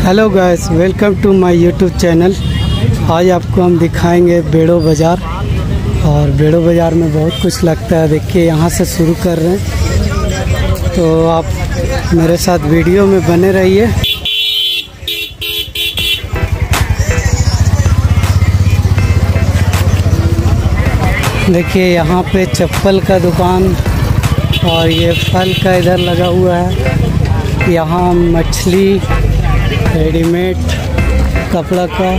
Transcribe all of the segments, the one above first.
Hello guys, welcome to my YouTube channel. आज आपको हम दिखाएंगे बेड़ो बाज़ार। और बेड़ो बाज़ार में बहुत कुछ लगता है। देखिए, यहाँ से शुरू कर रहे हैं, तो आप मेरे साथ वीडियो में बने रहिए। देखिए, यहाँ पे चप्पल का दुकान और ये फल का इधर लगा हुआ है। यहाँ मछली, रेडीमेड कपड़ा का,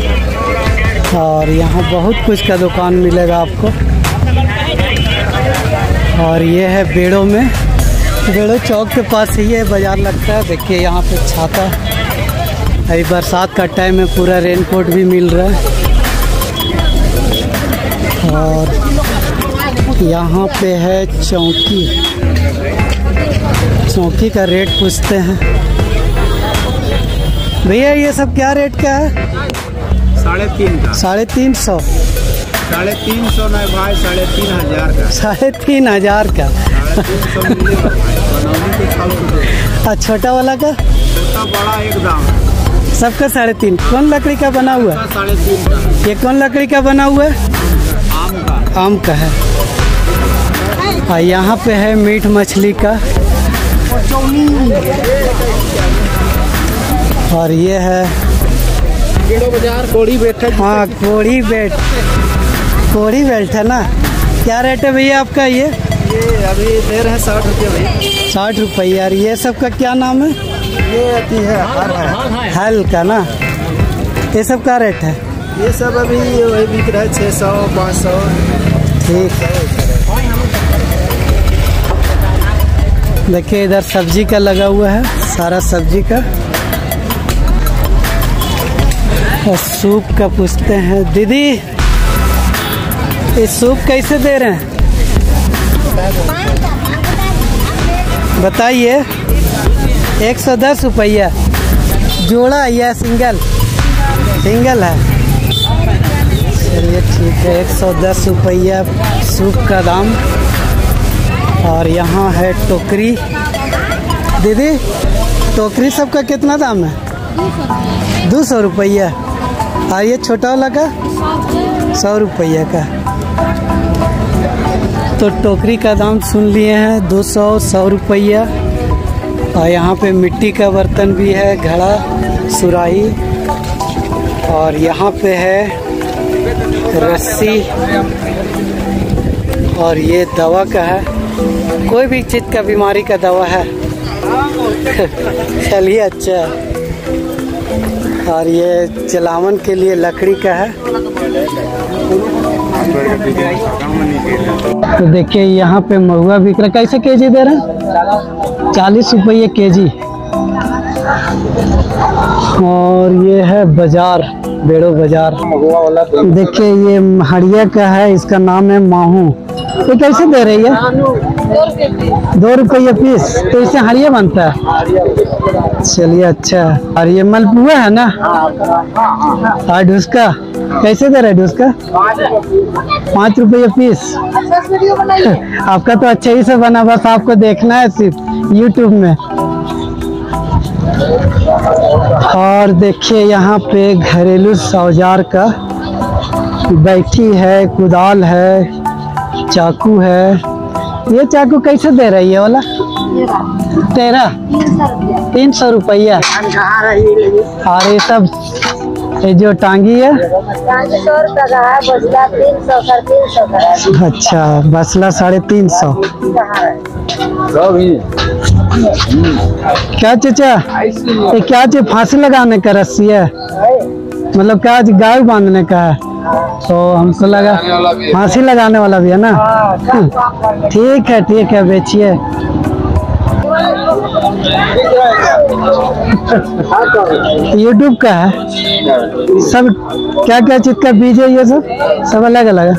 और यहाँ बहुत कुछ का दुकान मिलेगा आपको। और ये है बेड़ो में, बेड़ो चौक के पास ही ये बाज़ार लगता है। देखिए, यहाँ पे छाता, अभी बरसात का टाइम है, पूरा रेनकोट भी मिल रहा है। और यहाँ पे है चौकी, चौकी का रेट पूछते हैं। भैया, ये सब क्या रेट का है? 350 का। 350? 350 नहीं भाई, 3500 का। 3500 का। 350 और छोटा वाला का? छोटा बड़ा एक दाम। सबका 350। कौन लकड़ी का बना हुआ है? 350 का। ये कौन लकड़ी का बना हुआ है? आम का। आम का है। और यहाँ पे है मीट मछली का। और ये है बेड़ो बाजार कोड़ी बेट है। हाँ, कोड़ी बेट, कोड़ी बेल्ट है ना। क्या रेट है भैया आपका? ये अभी दे रहे हैं 60 रुपये भाई। 60 रुपये। यार, ये सब का क्या नाम है? ये आती है हल का ना। ये सब का रेट है? ये सब अभी वही बिक रहा है 600 500। ठीक है। देखिए, इधर सब्जी का लगा हुआ है, सारा सब्जी का। और सूप का पूछते हैं। दीदी, ये सूप कैसे दे रहे हैं? बताइए। 110 रुपया जोड़ा या सिंगल? सिंगल है। चलिए ठीक है, 110 रुपया सूप का दाम। और यहाँ है टोकरी। दीदी, टोकरी सबका कितना दाम है? 200 रुपया। और ये छोटा वाला का 100 रुपया का। तो टोकरी का दाम सुन लिए हैं, 200-100 रुपया। और यहाँ पे मिट्टी का बर्तन भी है, घड़ा, सुराही। और यहाँ पे है रस्सी। और ये दवा का है, कोई भी चीज़ का बीमारी का दवा है। चलिए, अच्छा। और ये जलावन के लिए लकड़ी का है। तो देखिए, यहाँ पे महुआ बिक रहा है। कैसे केजी दे रहे हैं? 40 रुपये केजी। और ये है बाजार, बेड़ो बाजार। देखिए, ये हड़िया का है, इसका नाम है माहू। ये कैसे दे रही है? 2 रुपये पीस। तो इससे हड़िया बनता है। चलिए, अच्छा। और ये मलपुआ है ना। और ढुसका कैसे दे रहे हैं? ढुसका 5 रुपये पीस। आपका तो अच्छा ही से बना, बस आपको देखना है सिर्फ यूट्यूब में। और देखिए, यहाँ पे घरेलू औजार का बैठी है, कुदाल है, चाकू है। ये चाकू कैसे दे रही है वाला? 300 रुपया। और ये सब, ये जो टांगी है 100 रुपया का है, बसला 300, 350 का है। अच्छा, बसला 350। क्या चाचा, ये क्या चीज फांसी लगाने का रस्सी है? मतलब क्या गाय बांधने का है? तो हमको लगा फांसी लगाने वाला भी है ना। ठीक है, ठीक है, बेचिए। यूट्यूब का है सब। क्या क्या चीज का बीज है ये सब अलग अलग है।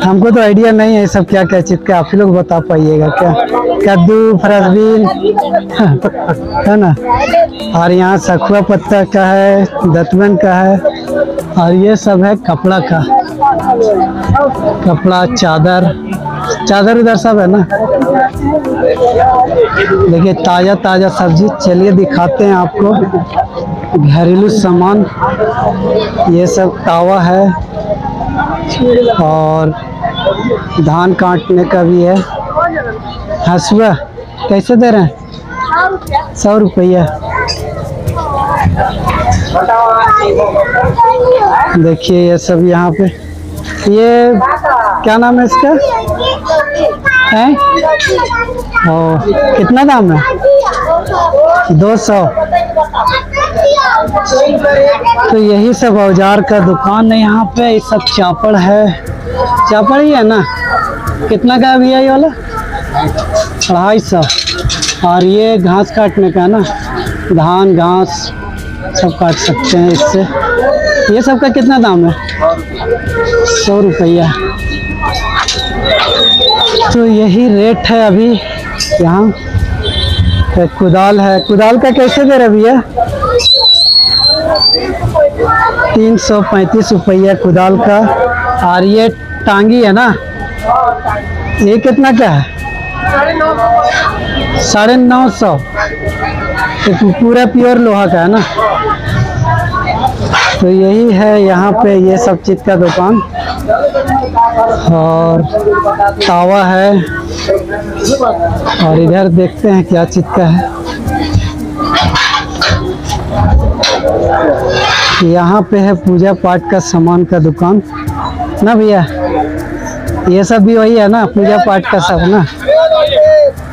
हमको तो आइडिया नहीं है सब क्या क्या चीज का। आप ही लोग बता पाइएगा क्या? कद्दू, फरसबीन है ना। और यहाँ सखुआ पत्ता का है, दतमन का है। और ये सब है कपड़ा का, कपड़ा, चादर, चादर इधर सब है ना। देखिए ताज़ा ताज़ा सब्जी। चलिए दिखाते हैं आपको घरेलू सामान। ये सब तावा है और धान काटने का भी है। हसुआ कैसे दे रहे हैं? 100 रुपया। देखिए ये सब यहाँ पे, ये क्या नाम है इसका? है? और कितना दाम है? 200। तो यही सब औजार का दुकान है यहाँ पे। ये सब चापड़ है, चापड़ ही है ना? कितना का भी है ये वाला? 250। और ये घास काटने का ना, धान घास सब काट सकते हैं इससे। ये सब का कितना दाम है? 100 रुपया। तो यही रेट है अभी यहाँ। कुदाल है, कुदाल का कैसे दे रहे भैया? 335 रुपया कुदाल का। और ये टांगी है ना, ये कितना का है? 950। तो पूरा प्योर लोहा का है ना। तो यही है यहाँ पे ये सब चीज़ का दुकान। और तावा है। और इधर देखते हैं क्या चीज़ का है। यहाँ पे है पूजा पाठ का सामान का दुकान ना भैया? ये सब भी वही है ना, पूजा पाठ का सब ना।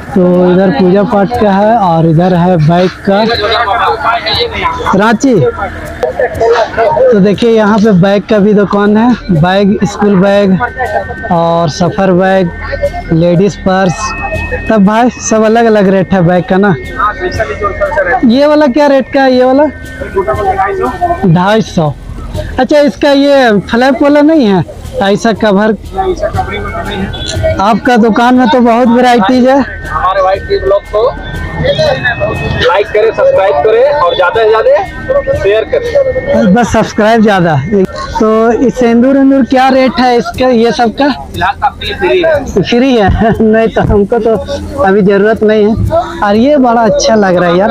तो इधर पूजा पाठ का है और इधर है बाइक का। रांची। तो देखिए यहाँ पे बैग का भी दुकान है। बैग, स्कूल बैग और सफ़र बैग, लेडीज़ पर्स, तब भाई सब अलग अलग रेट है बैग का ना। ये वाला क्या रेट का है? ये वाला 250। अच्छा, इसका ये फ्लैप वाला नहीं है? ऐसा कवर। आपका दुकान में तो बहुत वैरायटीज है। हमारे भाई के ब्लॉग को लाइक करें, सब्सक्राइब करें और ज़्यादा से ज़्यादा शेयर करें। बस सब्सक्राइब ज़्यादा। तो इस सिंदूर क्या रेट है इसका? ये सब का फिलहाल आपके लिए फ्री है। फ्री है? नहीं तो हमको तो अभी ज़रूरत नहीं है। और ये बड़ा अच्छा लग रहा है यार।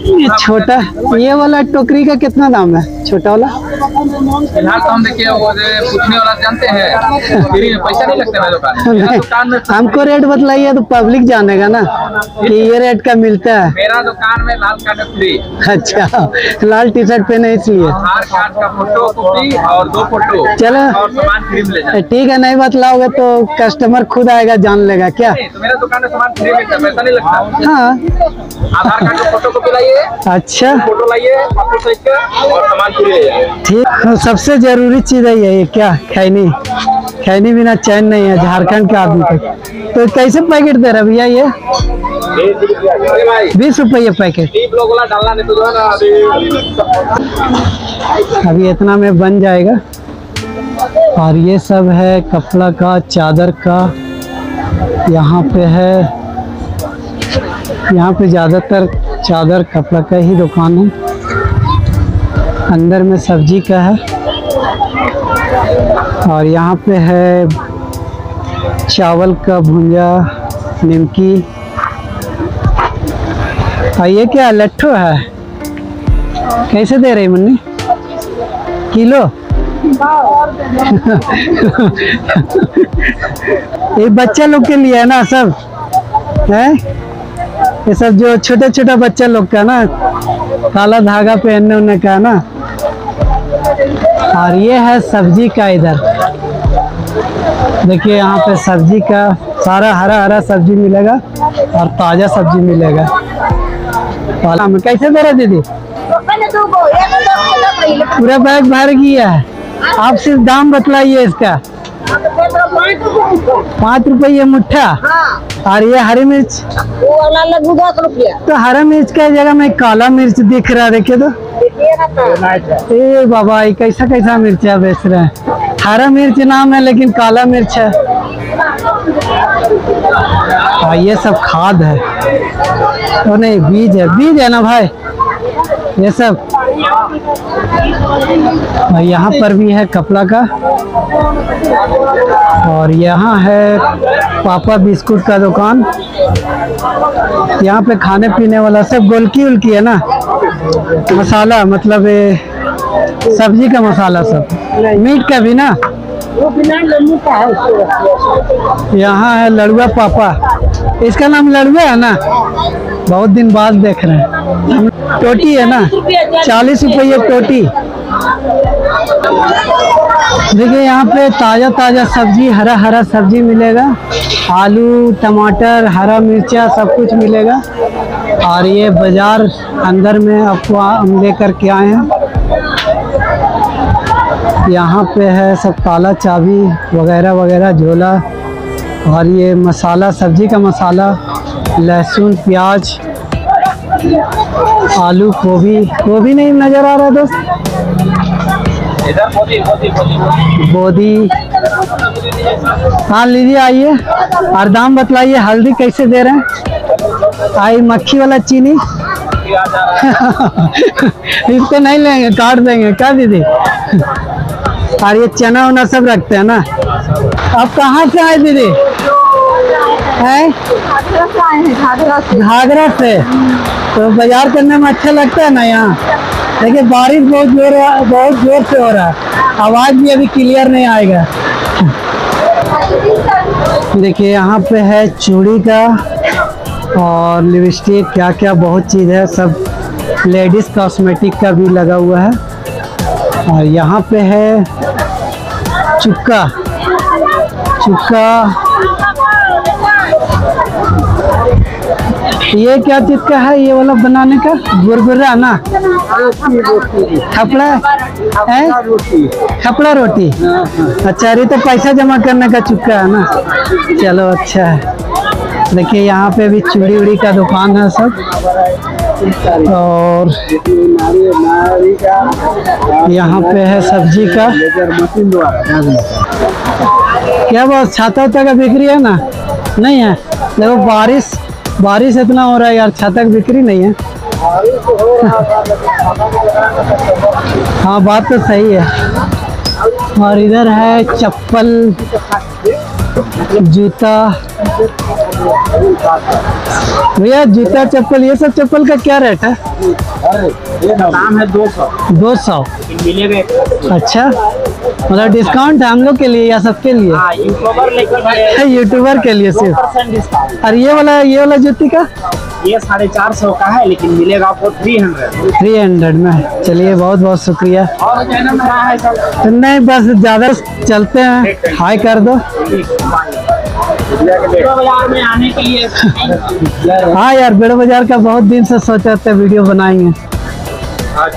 ये छोटा, ये वाला टोकरी का कितना दाम है? छोटा वाला फिलहाल तो हम देखिए वो पूछने वाला जानते हैं, फ्री में, पैसा नहीं लगता मेरे दुकान में। हमको रेट बताइए तो पब्लिक जानेगा ना कि ये रेट का मिलता है। मेरा दुकान में लाल कार्ड फ्री। अच्छा, लाल टी शर्ट पहने इसलिए। आधार कार्ड का फोटो कॉपी और 2 फोटो चलो और सामान फ्री में ले जाए। ठीक है, नहीं बतलाओगे तो कस्टमर खुद आएगा, जान लेगा क्या? तो मेरा दुकान में सामान फ्री मिलता है, पैसा नहीं लगता। हाँ। आधार कार्ड का फोटो कॉपी लाइए, अच्छा, फोटो लाइए पासपोर्ट साइज का और सामान फ्री ले जाए। ठीक। सबसे जरूरी चीज है ये क्या? खैनी। खैनी बिना चैन नहीं है झारखंड के आदमी तक। तो कैसे पैकेट दे रहा भैया ये? 20 रुपये पैकेट। डालना नहीं तो जो है ना अभी इतना में बन जाएगा। और ये सब है कपड़ा का, चादर का। यहाँ पे है, यहाँ पे ज़्यादातर चादर कपड़ा का ही दुकान है। अंदर में सब्जी का है। और यहाँ पे है चावल का भुंजा, निमकी। और ये क्या लट्ठू है? कैसे दे रही मुन्नी? किलो? ये बच्चा लोग के लिए है ना सब है? ये सब जो छोटे छोटे बच्चा लोग का ना, काला धागा पहनने उन्ने का ना। और ये है सब्जी का। इधर देखिए यहाँ पे सब्जी का सारा हरा हरा सब्जी मिलेगा और ताज़ा सब्जी मिलेगा। कैसे दे रहे दीदी? पूरा बैग भर गया है। आप सिर्फ दाम बतलाइए इसका। 5 रुपये मुट्ठा। और ये हरी मिर्च वो वाला लगू 10 रुपया। तो हरा मिर्च का जगह में काला मिर्च दिख रहा है, देखिए तो। ए बाबा, ये कैसा कैसा मिर्चा बेच रहे हैं? हरा मिर्च नाम है लेकिन काला मिर्च है। और ये सब खाद है। तो नहीं, बीज है, बीज है ना भाई ये सब। और यहाँ पर भी है कपड़ा का। और यहाँ है पापा बिस्कुट का दुकान। यहाँ पे खाने पीने वाला सब गोलकी उल्की है ना, मसाला मतलब सब्जी का मसाला, सब मीट का भी ना। यहाँ है लड़ुआ पापा, इसका नाम लड़ुआ है ना, बहुत दिन बाद देख रहे हैं। टोटी है ना, 40 रुपये टोटी। देखिए यहाँ पे ताज़ा ताज़ा सब्जी, हरा हरा सब्जी मिलेगा, आलू टमाटर हरा मिर्चा सब कुछ मिलेगा। और ये बाजार अंदर में आपको हम लेकर के आए हैं। यहाँ पे है सब ताला चाबी वगैरह वगैरह झोला। और ये मसाला, सब्जी का मसाला, लहसुन प्याज आलू गोभी नहीं नज़र आ रहा है दोस्त, बोदी। हाँ लीजिए आइए, और दाम बतलाइए। हल्दी कैसे दे रहे हैं? आई मक्खी वाला चीनी इसको नहीं लेंगे, काट देंगे क्या दीदी? और ये चना वना सब रखते हैं ना। आप कहाँ से आए दीदी? है घाघरा से। तो बाजार करने में अच्छा लगता है ना यहाँ? देखिए बारिश बहुत जोर से हो रहा है, आवाज़ भी अभी क्लियर नहीं आएगा। देखिए यहाँ पे है चूड़ी का और लिपस्टिक, क्या क्या बहुत चीज़ है, सब लेडीज़ कॉस्मेटिक का भी लगा हुआ है। और यहाँ पे है चुक्का। ये क्या चीज का है? ये वाला बनाने का गुरगुरा ना, खपड़ा है, खपड़ा रोटी। अच्छा, ये तो पैसा जमा करने का चुक्का है ना। चलो अच्छा है। देखिए यहाँ पे भी चूड़ी उड़ी का दुकान है सब। और यहाँ पे है सब्जी का। क्या बात, छाता उता का बिक्री है ना? नहीं है। देखो बारिश इतना हो रहा है यार, छाता की बिक्री नहीं है। हाँ बात तो सही है। और इधर है चप्पल, जूता। भैया जूता चप्पल, ये सब चप्पल का क्या रेट है? दाम है 200। अच्छा, मतलब डिस्काउंट है हम लोग के लिए या सबके लिए? यूट्यूबर के लिए सिर्फ। और ये वाला जूती का? ये 450 का है, लेकिन मिलेगा आपको 300 में। चलिए बहुत बहुत शुक्रिया। नहीं बस ज़्यादा चलते हैं, हाय कर दो। बाजार में आने के लिए हाँ यार, बेड़ो बाजार का बहुत दिन से सोचा था वीडियो बनाएंगे।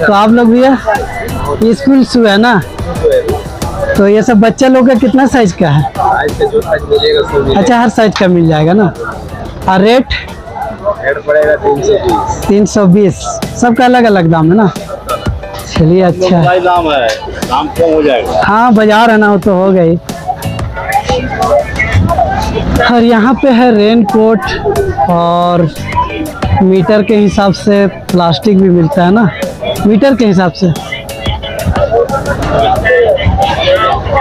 तो आप लोग भी है, स्कूल शू है ना? तो ये सब बच्चे लोग का कितना साइज का है? अच्छा, हर साइज का मिल जाएगा ना। और रेट पड़ेगा 320। सबका अलग अलग दाम है ना। चलिए अच्छा, दाम है, दाम कम हो जाएगा। हाँ बाजार है ना, वो तो हो गई। और यहाँ पे है रेन कोट, और मीटर के हिसाब से प्लास्टिक भी मिलता है ना, मीटर के हिसाब से।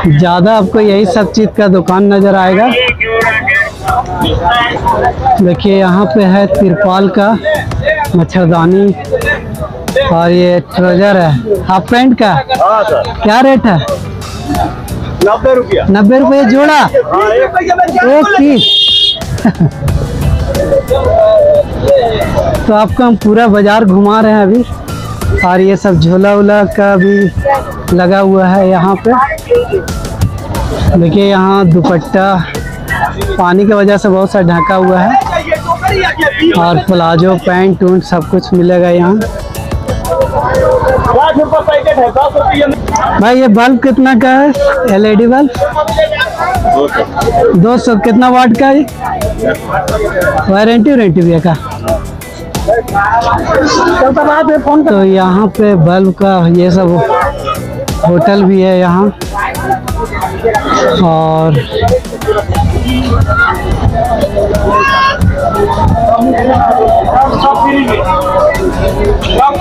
ज़्यादा आपको यही सब चीज़ का दुकान नज़र आएगा। देखिए यहाँ पे है तिरपाल का, मच्छरदानी। और ये ट्राउजर है हाफ पैंट का। क्या रेट है? 90 रुपया। 90 रुपये जोड़ा, एक पीस। तो आपको हम पूरा बाजार घुमा रहे हैं अभी। और ये सब झोला उला का भी लगा हुआ है यहाँ पे। देखिए यहाँ दुपट्टा पानी की वजह से बहुत सा ढका हुआ है। और प्लाजो पैंट ऊंट सब कुछ मिलेगा यहाँ। भाई ये बल्ब कितना का है? LED bulb 200। कितना वाट का है? वारंटी भी है का? तो यहाँ पे बल्ब का ये सब होटल भी है यहाँ। और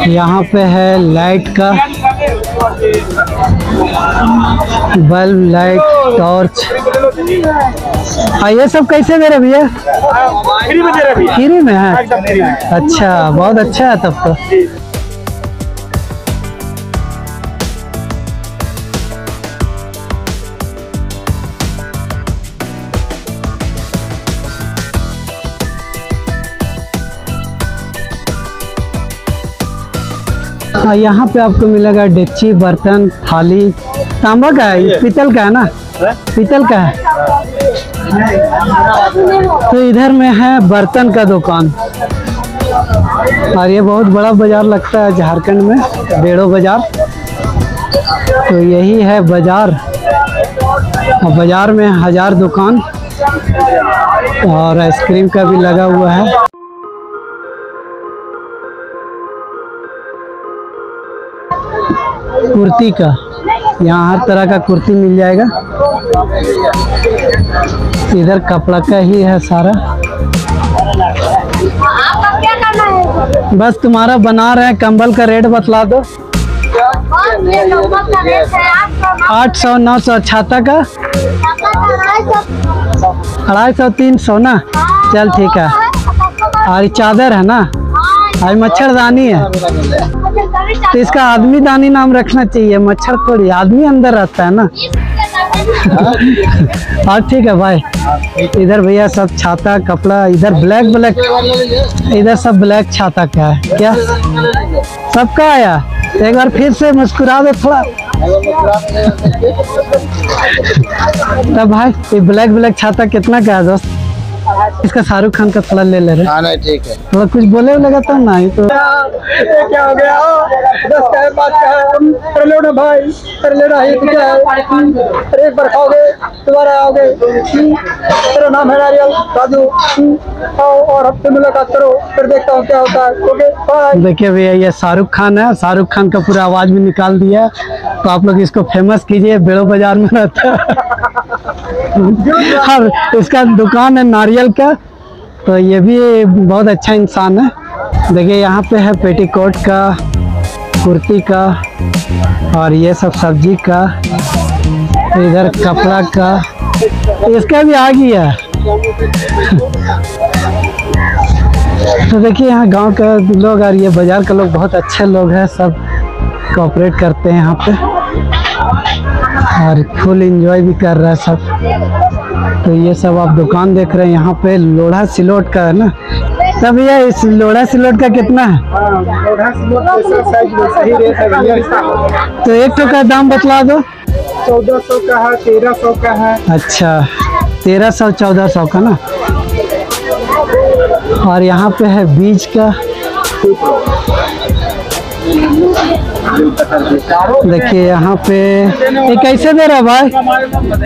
यहाँ पे है लाइट का बल्ब, लाइट, टॉर्च। ये सब कैसे दे रहे भैया? फ्री में दे रहे भैया, फ्री में है? एकदम फ्री में। अच्छा, बहुत अच्छा है तब तो। यहाँ पे आपको मिलेगा डेगची, बर्तन, थाली। तांबा का है, ये पीतल का है ना? पीतल का है। तो इधर में है बर्तन का दुकान, और ये बहुत बड़ा बाजार लगता है झारखंड में, बेड़ो बाजार। तो यही है बाजार, और बाजार में 1000 दुकान, और आइसक्रीम का भी लगा हुआ है। कुर्ती का, यहाँ हर तरह का कुर्ती मिल जाएगा। इधर कपड़ा का ही है सारा। आपका क्या करना है? बस तुम्हारा बना रहे हैं, कंबल का रेट बतला दो। और ये नंबर का रेट है 800, 900। छाता का 250, 300 ना? चल ठीक है। और ये चादर है ना? और मच्छरदानी है, तो इसका आदमी दानी नाम रखना चाहिए, मच्छर थोड़ी, आदमी अंदर रहता है ना। हाँ ठीक है भाई। इधर भैया सब छाता, कपड़ा, इधर ब्लैक, इधर सब ब्लैक छाता का है क्या? सबका आया? एक बार फिर से मुस्कुरा दो थोड़ा। तब भाई ये ब्लैक छाता कितना का है दोस्त? इसका शाहरुख खान का थोड़ा ले रहे। हाँ नहीं ठीक है। थोड़ा कुछ बोले लगा तब ना, ही तो क्या हो गया? 10 का है, 5 का है, कर लो ना भाई, कर लेना है। क्या है? अरे एक बार खाओगे दोबारा आओगे। तेरा नाम है नारियल राजू। आओ और हफ्ते मुलाकात करो, फिर देखता हूँ क्या होता है। Okay bye. देखिए भैया, ये शाहरुख खान है, शाहरुख खान का पूरा आवाज भी निकाल दिया, तो आप लोग इसको फेमस कीजिए, बेड़ो बाजार में रहता है। और इसका दुकान है नारियल का, तो ये भी बहुत अच्छा इंसान है। देखिए यहाँ पे है पेटीकोट का, कुर्ती का, और ये सब सब्जी का, इधर कपड़ा का, इसका भी आ गया। तो देखिए यहाँ गांव का लोग और ये बाजार का लोग बहुत अच्छे लोग हैं, सब कोऑपरेट करते हैं यहाँ पे, और फुल एंजॉय भी कर रहा है सब। तो ये सब आप दुकान देख रहे हैं यहाँ पे, लोढ़ा सिलोट का है ना? तब भैया इस लोढ़ा सिलोट का कितना है? तो एक तो का दाम बतला दो। 1400 का है, 1300 का है। अच्छा, 1300, 1400 का ना? और यहाँ पे है बीज का। देखिए यहाँ पे ये कैसे दे रहा है भाई?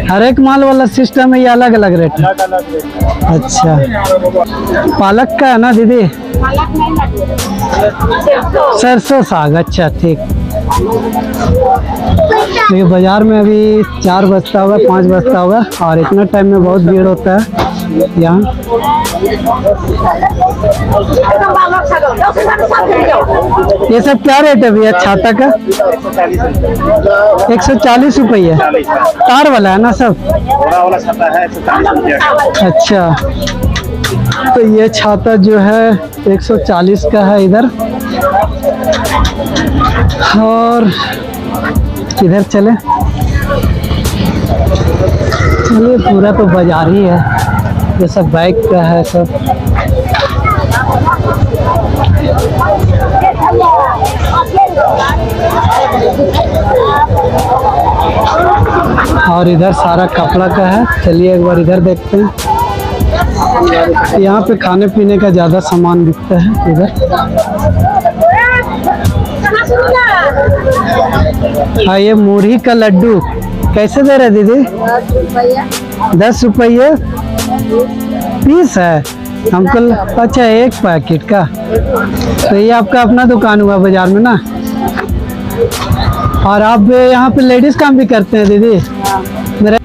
हर एक माल वाला सिस्टम है, ये अलग अलग रेट है? अच्छा, पालक का है ना दीदी? सरसों साग, अच्छा ठीक। ये बाजार में अभी 4 बजता होगा, 5 बजता होगा, और इतना टाइम में बहुत भीड़ होता है यहाँ। ये सब क्या रेट है भैया छाता का? 140 रुपये। तार वाला है ना सब? वाला छाता है 140 रुपया। अच्छा, तो ये छाता जो है 140 का है इधर। और इधर चले, चलिए, पूरा तो बाजार ही है, ये सब बाइक का है सब। और इधर सारा कपड़ा का है। चलिए एक बार इधर देखते हैं। यहाँ पे खाने पीने का ज़्यादा सामान बिकता है इधर। हाँ, ये मुरही का लड्डू कैसे दे रहे दीदी? 10 रुपये पीस है हमको। अच्छा, एक पैकेट का। तो ये आपका अपना दुकान हुआ बाजार में ना? और आप यहाँ पे लेडीज काम भी करते हैं दीदी? मेरे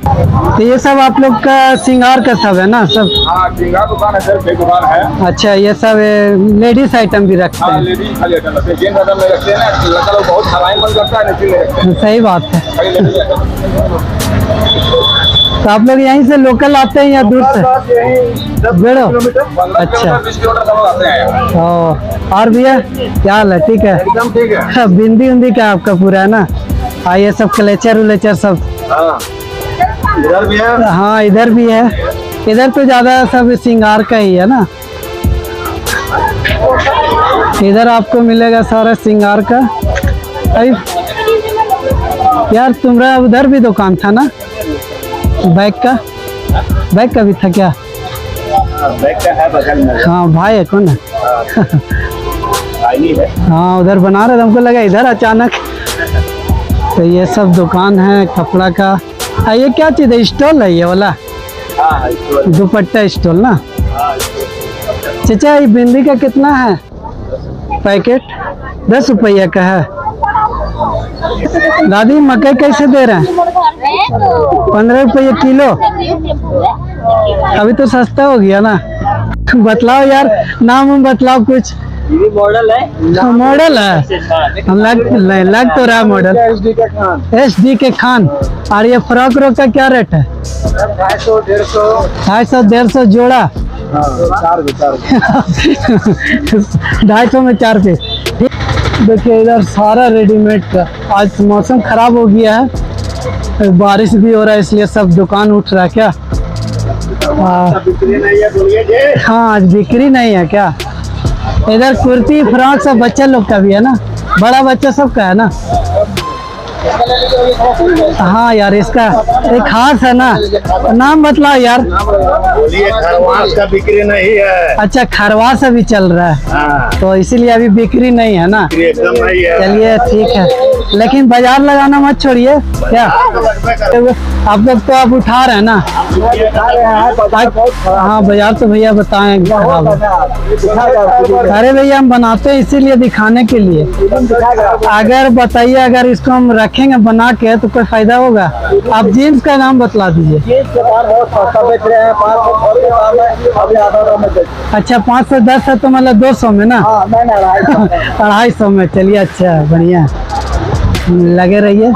तो ये सब आप लोग का श्रृंगार का सब है ना सब? हाँ, श्रृंगार दुकान है सर, एक दुकान है। अच्छा, ये सब लेडीज आइटम भी रखते हाँ, हैं? लेडीज खाली आइटम रखते हैं, जेंट्स आइटम नहीं रखते हैं ना, लड़का लोग बहुत हवाई मन करता है, इसीलिए रखते हैं। सही बात है। खाली लेडीज आइटम। तो आप लोग यहीं से लोकल आते हैं या दूर से? बेड़ो? 15 अच्छा। किलोमीटर 20 किलोमीटर सब लोग आते हैं यहाँ। और भैया क्या हाल है? ठीक है। एकदम ठीक है। बिंदी उंदी का आपका पूरा है ना? हाँ, ये सब क्लेचर उलेचर सब? हाँ, इधर भी है। हाँ, इधर भी है। इधर तो ज्यादा सब श्रृंगार का ही है ना? इधर आपको मिलेगा सारा श्रृंगार का। अरे यार, तुम्हारा उधर भी दुकान था ना बैग का? बैग का भी था क्या? बैग का है बगल में। हाँ, भाई है कौन है? भाई है। हाँ, उधर बना रहे थे, हमको लगा इधर अचानक। तो ये सब दुकान है कपड़ा का। ये क्या चीज़ है? स्टॉल है ये वाला? हाँ, दुपट्टा स्टॉल ना? चाचा, ये बिंदी का कितना है पैकेट? 10 रुपया का है। दादी, मकई कैसे दे रहे हैं? 15 रुपये किलो। अभी तो सस्ता हो गया ना। बतलाओ यार, नाम बतलाओ कुछ। मॉडल है। मॉडल है? हम लग तो रहा है मॉडल। SD के खान। और ये फ्रॉक रोक का क्या रेट है? 250 150 जोड़ा? 250 में 4 पीस। देखिए इधर सारा रेडीमेड का। आज मौसम खराब हो गया है, बारिश भी हो रहा है, इसलिए सब दुकान उठ रहा है क्या? हाँ, आज बिक्री नहीं है क्या? इधर कुर्ती फ्रॉक सब बच्चा लोग का भी है ना? बड़ा बच्चा सब का है ना? हाँ यार, इसका एक खास है ना, नाम बतलाओ यार। बोलिए, खरवास का बिक्री नहीं है। अच्छा, खरवास अभी चल रहा है। हाँ, तो इसीलिए अभी बिक्री नहीं है ना? एकदम नहीं है। चलिए ठीक है, लेकिन बाजार लगाना मत छोड़िए क्या? आप लोग तो आप उठा रहे हैं ना? हाँ, बाजार तो भैया बताएं खराब है। अरे भैया, हम बनाते हैं इसीलिए दिखाने के लिए। अगर बताइए, अगर इसको हम रखेंगे बना के तो कोई फायदा होगा? आप जीन्स का नाम बतला दीजिए। अच्छा, 5 से 10 है तो मतलब 200 में ना? 250 में। चलिए, अच्छा बढ़िया, लगे रहिए।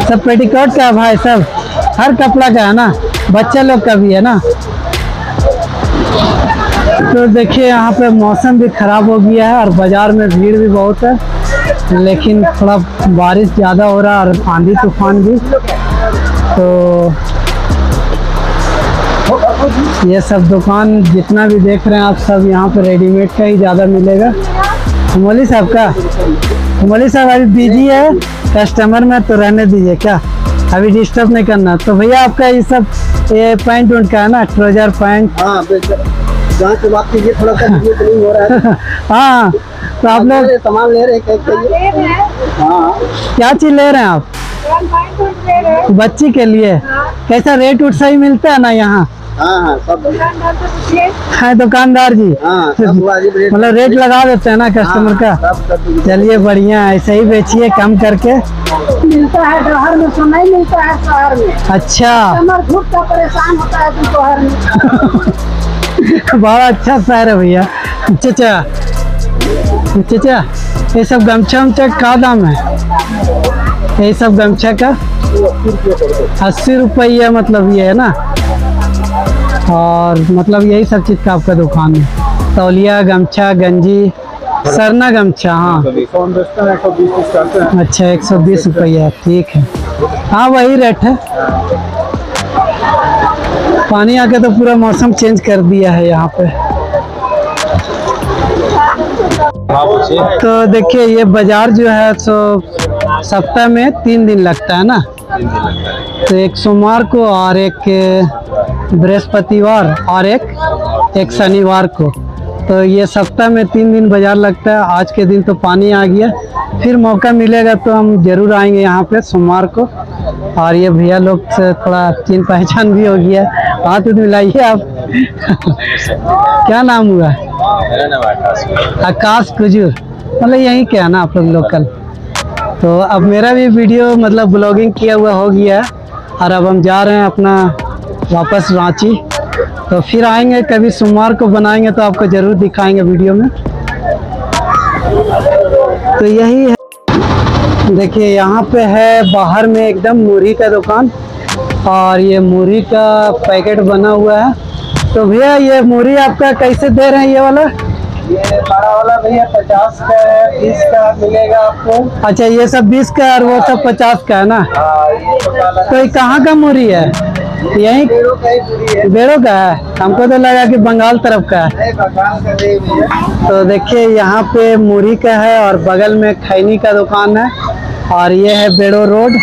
सब पेटीकोट का है भाई, सब हर कपड़ा का है ना? बच्चे लोग का भी है ना? तो देखिए, यहाँ पे मौसम भी खराब हो गया है और बाजार में भीड़ भी बहुत है, लेकिन थोड़ा बारिश ज़्यादा हो रहा है और आंधी तूफान भी। तो ये सब दुकान जितना भी देख रहे हैं आप, सब यहाँ पे रेडीमेड का ही ज़्यादा मिलेगा। मौली साहब का? मौली साहब अभी बिजी है कस्टमर में, तो रहने दीजिए क्या, अभी डिस्टर्ब नहीं करना। तो भैया, आपका ये सब ये पैंट उंट का है ना, ट्राउजर पैंट? हाँ, जहाँ से बात कीजिए, थोड़ा सा नहीं हो रहा है। हाँ, तो आप लोग सामान ले रहे हैं? हाँ, क्या चीज ले रहे हैं आप? बच्ची के लिए? कैसा रेट उट सही मिलता है ना यहाँ? हाँ, सब है दुकानदार जी? हाँ, सब वाजिब रेट। मतलब रेट लगा देते हैं ना कस्टमर का? चलिए बढ़िया, ऐसे ही बेचिए कम करके। मिलता है शहर में, तो नहीं मिलता है शहर में। अच्छा, कमर घुट का परेशान होता है शहर में। बड़ा अच्छा शहर है भैया। चाचा, चाचा, ये सब गमछा उमछा का दाम है? ये सब गमछा का 80 रुपया, मतलब ये है ना? और मतलब यही सब चीज़ का आपका दुकान है? तौलिया, गमछा, गंजी, सरना गमछा? हाँ, अच्छा, 120 रुपया, ठीक है। हाँ, वही रेट है। पानी आके तो पूरा मौसम चेंज कर दिया है यहाँ पे। तो देखिए, ये बाजार जो है तो सप्ताह में 3 दिन लगता है ना? तो एक सोमवार को और एक बृहस्पतिवार और एक शनिवार को। तो ये सप्ताह में 3 दिन बाजार लगता है। आज के दिन तो पानी आ गया, फिर मौका मिलेगा तो हम जरूर आएंगे यहाँ पे सोमवार को। और ये भैया लोग से थोड़ा चिन पहचान भी हो गया। हाथ मिलाइए आप। क्या नाम हुआ? मेरा नाम आकाश। आकाश कुजूर, मतलब यहीं क्या है ना आप लोग लोकल? तो अब मेरा भी वीडियो मतलब ब्लॉगिंग किया हुआ हो गया है और अब हम जा रहे हैं अपना वापस रांची। तो फिर आएंगे कभी सोमवार को बनाएंगे तो आपको ज़रूर दिखाएंगे वीडियो में। तो यही है, देखिए यहाँ पे है बाहर में एकदम मूढ़ी का दुकान और ये मूढ़ी का पैकेट बना हुआ है। तो भैया ये मूढ़ी आपका कैसे दे रहे हैं ये वाला? ये बड़ा वाला भैया 50 का है, 20 का मिलेगा आपको। अच्छा ये सब 20 का और वो सब 50 का है ना? हाँ, ये छोटा वाला तो ये कहाँ का मूढ़ी है? यहीं बेड़ों का ही पूरी है। बेड़ो का है? हमको तो लगा कि बंगाल तरफ का है। नहीं, बंगाल का नहीं भैया। तो देखिए यहाँ पे मूढ़ी का है और बगल में खैनी का दुकान है और ये है बेड़ो रोड।